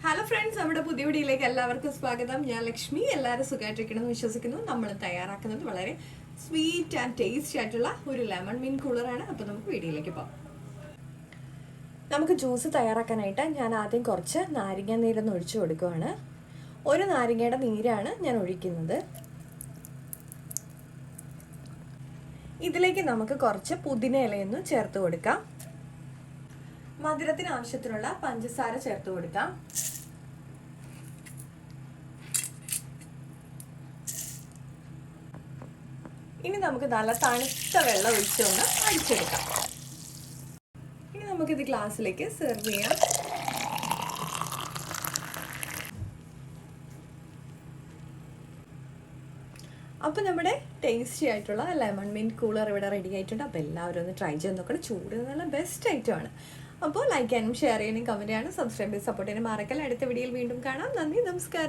Hello friends, നമ്മുടെ പുതിയ വീഡിയോയിലേക്ക് എല്ലാവർക്കും സ്വാഗതം. ഞാൻ ലക്ഷ്മി. എല്ലാവരും സുഖമായിട്ടിരിക്കണമെന്ന് വിശ്വസിക്കുന്നു. നമ്മൾ തയ്യാറാക്കുന്നത് വളരെ സ്വീറ്റ് ആൻഡ് ടേസ്റ്റി ആയിട്ടുള്ള ഒരു ലെമൺ മീൻ കൂളറാണ്. അപ്പോൾ നമുക്ക് വീഡിയോയിലേക്ക് പോകാം. നമുക്ക് ജ്യൂസ് തയ്യാറാക്കാനായിട്ട് ഞാൻ ആദ്യം കുറച്ച് നാരങ്ങ നീരൊന്ന് ഒഴിച്ചു കൊടുക്കുകയാണ്. ഒരു നാരങ്ങയുടെ നീരാണ് ഞാൻ ഒഴിക്കുന്നത്. ഇതിലേക്ക് നമുക്ക് കുറച്ച് പുതിന ഇലയൊന്ന് ചേർത്ത് കൊടുക്കാം. മധുരത്തിന് ആവശ്യത്തിനുള്ള പഞ്ചസാര ചേർത്ത് കൊടുക്കാം. ഇനി നമുക്ക് നല്ല തണുത്ത വെള്ളം ഒഴിച്ചുകൊണ്ട് അടിച്ചെടുക്കാം. ഇനി നമുക്കിത് ഗ്ലാസ്സിലേക്ക് സെർവ് ചെയ്യാം. അപ്പോൾ നമ്മുടെ ടേസ്റ്റി ആയിട്ടുള്ള ലെമൺ മിൻറ്റ് കൂളർ ഇവിടെ റെഡി ആയിട്ടുണ്ട്. അപ്പോൾ എല്ലാവരും ഒന്ന് ട്രൈ ചെയ്ത് നോക്കണം. ചൂട് നല്ല ബെസ്റ്റ് ഐറ്റമാണ്. അപ്പോൾ ലൈക്ക് ചെയ്യാനും ഷെയർ ചെയ്യാനും കമൻറ്റ് ചെയ്യാനും സബ്സ്ക്രൈബ് ചെയ്ത് സപ്പോർട്ട് ചെയ്യാനും മറക്കല്ല. അടുത്ത വീഡിയോയിൽ വീണ്ടും കാണാം. നന്ദി, നമസ്കാരം.